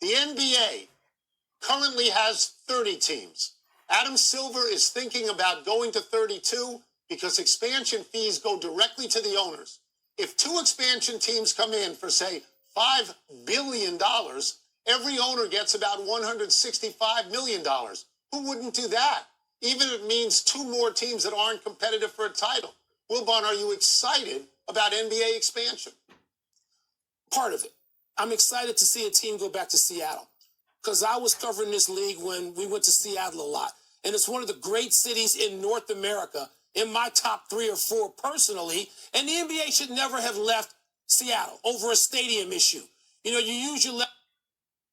The NBA currently has 30 teams. Adam Silver is thinking about going to 32 because expansion fees go directly to the owners. If 2 expansion teams come in for, say, $5 billion, every owner gets about $165 million. Who wouldn't do that? Even if it means 2 more teams that aren't competitive for a title. Wilbon, are you excited about NBA expansion? Part of it. I'm excited to see a team go back to Seattle because I was covering this league when we went to Seattle a lot. And it's one of the great cities in North America, in my top 3 or 4 personally. And the NBA should never have left Seattle over a stadium issue. You know, you use your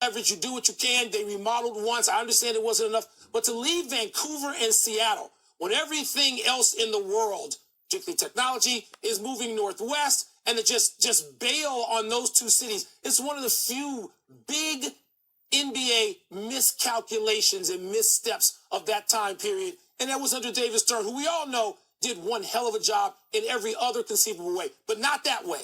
leverage, you do what you can. They remodeled once. I understand it wasn't enough. But to leave Vancouver and Seattle when everything else in the world, particularly technology, is moving northwest, and to just bail on those 2 cities, it's one of the few big NBA miscalculations and missteps of that time period. And that was under David Stern, who we all know did one hell of a job in every other conceivable way, but not that way.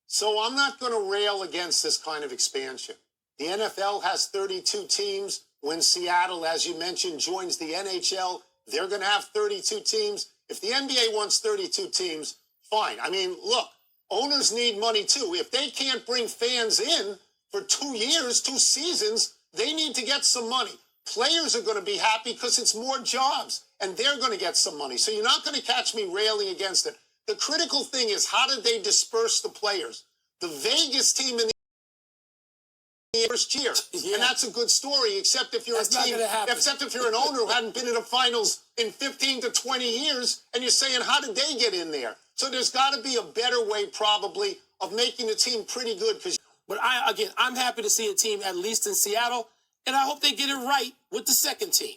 So I'm not going to rail against this kind of expansion. The NFL has 32 teams. When Seattle, as you mentioned, joins the NHL, they're going to have 32 teams. If the NBA wants 32 teams, fine. I mean, look, owners need money too. If they can't bring fans in for 2 years, 2 seasons, they need to get some money. Players are going to be happy because it's more jobs, and they're going to get some money. So you're not going to catch me railing against it. The critical thing is, how did they disperse the players? The Vegas team in the first year, and that's a good story, except if you're except if you're an owner who hadn't been in the finals in 15 to 20 years, and you're saying, how did they get in there? So there's got to be a better way, probably, of making the team pretty good. But I'm happy to see a team at least in Seattle, and I hope they get it right with the second team.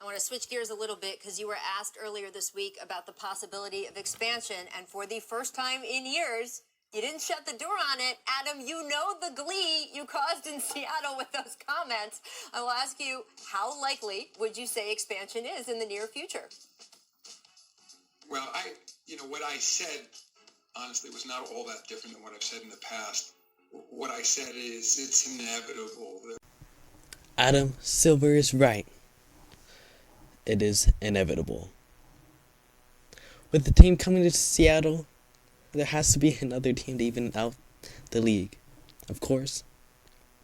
I want to switch gears a little bit because you were asked earlier this week about the possibility of expansion, and for the first time in years, you didn't shut the door on it. Adam, you know the glee you caused in Seattle with those comments. I will ask you, how likely would you say expansion is in the near future? Well, what I said, honestly, was not all that different than what I've said in the past. What I said is it's inevitable. Adam Silver is right. It is inevitable. With the team coming to Seattle, there has to be another team to even out the league. Of course,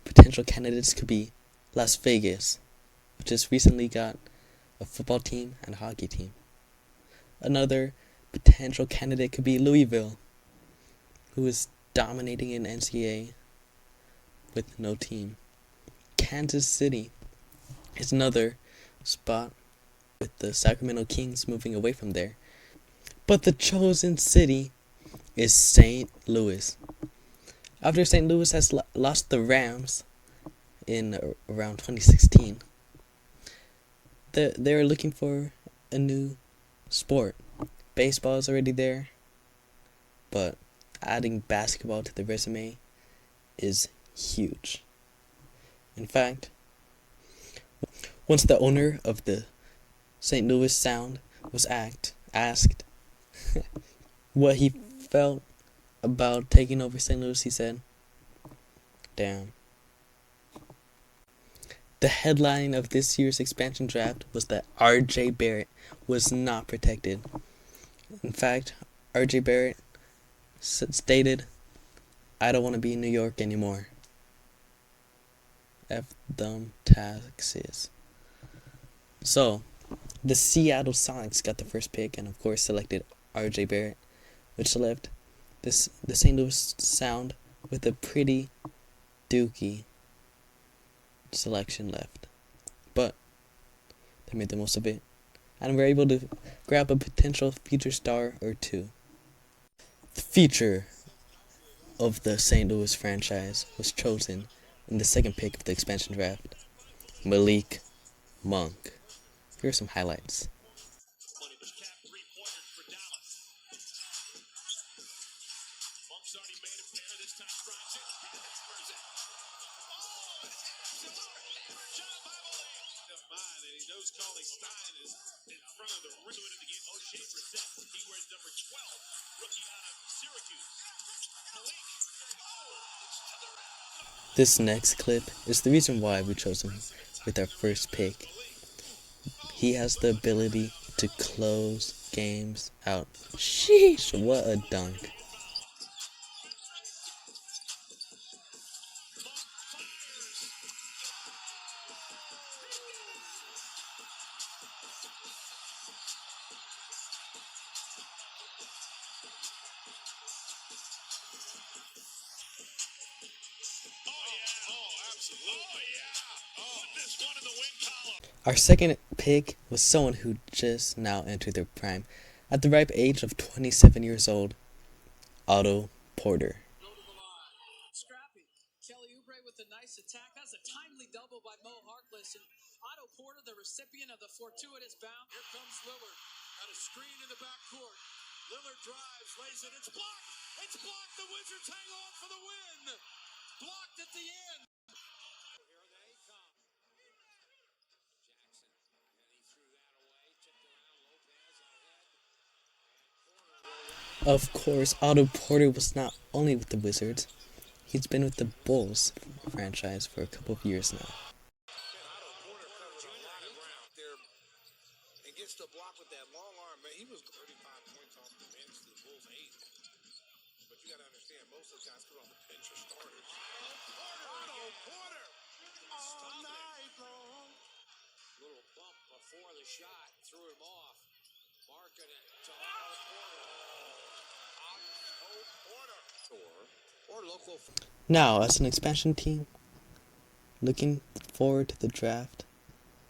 potential candidates could be Las Vegas, which just recently got a football team and a hockey team. Another potential candidate could be Louisville, who is dominating in NCAA with no team. Kansas City is another spot, with the Sacramento Kings moving away from there. But the chosen city is St. Louis. After St. Louis has lost the Rams in around 2016, they're looking for a new sport. Baseball is already there, but adding basketball to the resume is huge. In fact, once the owner of the St. Louis Sound was asked what he felt about taking over St. Louis, he said, "Damn." The headline of this year's expansion draft was that R.J. Barrett was not protected. In fact, R.J. Barrett stated, "I don't want to be in New York anymore. F them taxes." So, the Seattle Sonics got the first pick and of course selected R.J. Barrett, which left the St. Louis Sound with a pretty dookie selection left. But they made the most of it, and were able to grab a potential future star or two. The future of the St. Louis franchise was chosen in the second pick of the expansion draft, Malik Monk. Here are some highlights. This next clip is the reason why we chose him with our first pick. He has the ability to close games out. Sheesh, what a dunk. Our second pick was someone who just now entered their prime at the ripe age of 27 years old, Otto Porter. Scrappy. Kelly Oubre with a nice attack. That's a timely double by Mo Harkless. And Otto Porter, the recipient of the fortuitous bounce. Here comes Lillard. Got a screen in the backcourt. Lillard drives, lays it. It's blocked. It's blocked. The Wizards hang on for the win. Blocked at the end. Here they come. Jackson. And he threw that away. Tipped around. Lopez ahead. Of course, Otto Porter was not only with the Wizards, he's been with the Bulls franchise for a couple of years now. Otto Porter covers a lot of ground there and gets the block with that long arm. Man, he was 35 points off the bench to the Bulls 8. But you got to understand, most of the guys put on the bench are starters. Otto Porter all night long. Little bump before the shot. Threw him off. Marking it to Otto Porter. Otto Porter. Or local. Now, as an expansion team, looking forward to the draft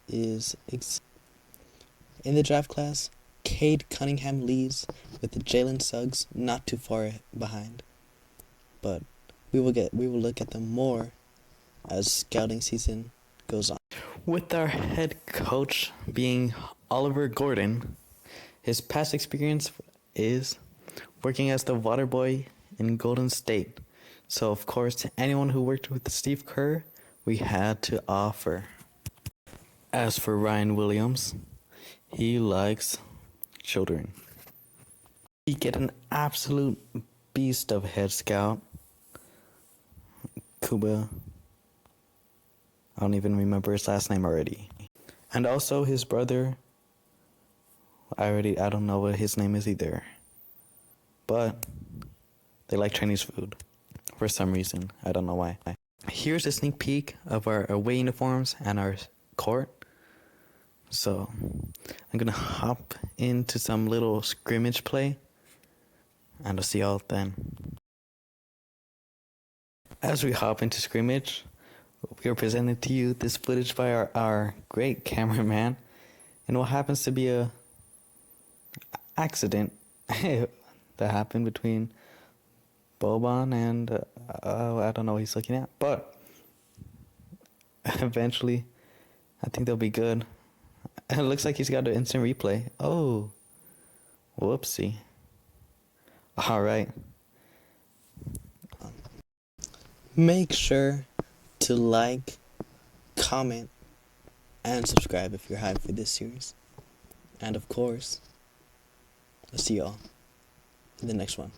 is in the draft class, Cade Cunningham leads with the Jalen Suggs not too far behind. But we will look at them more as scouting season goes on. With our head coach being Oliver Gordon, his past experience is working as the water boy in Golden State. So of course, anyone who worked with Steve Kerr, we had to offer. As for Ryan Williams, he likes children. We get an absolute beast of head scout, Kuba. I don't even remember his last name already. And also his brother, I don't know what his name is either. But they like Chinese food for some reason. I don't know why. Here's a sneak peek of our away uniforms and our court. So I'm gonna hop into some little scrimmage play, and I'll see y'all then. As we hop into scrimmage, we are presenting to you this footage by our great cameraman, and what happens to be a accident that happened between Boban and I don't know what he's looking at, but eventually I think they'll be good. And it looks like he's got an instant replay. Oh, whoopsie. All right. Make sure to like, comment, and subscribe if you're hyped for this series. And of course, I'll see y'all in the next one.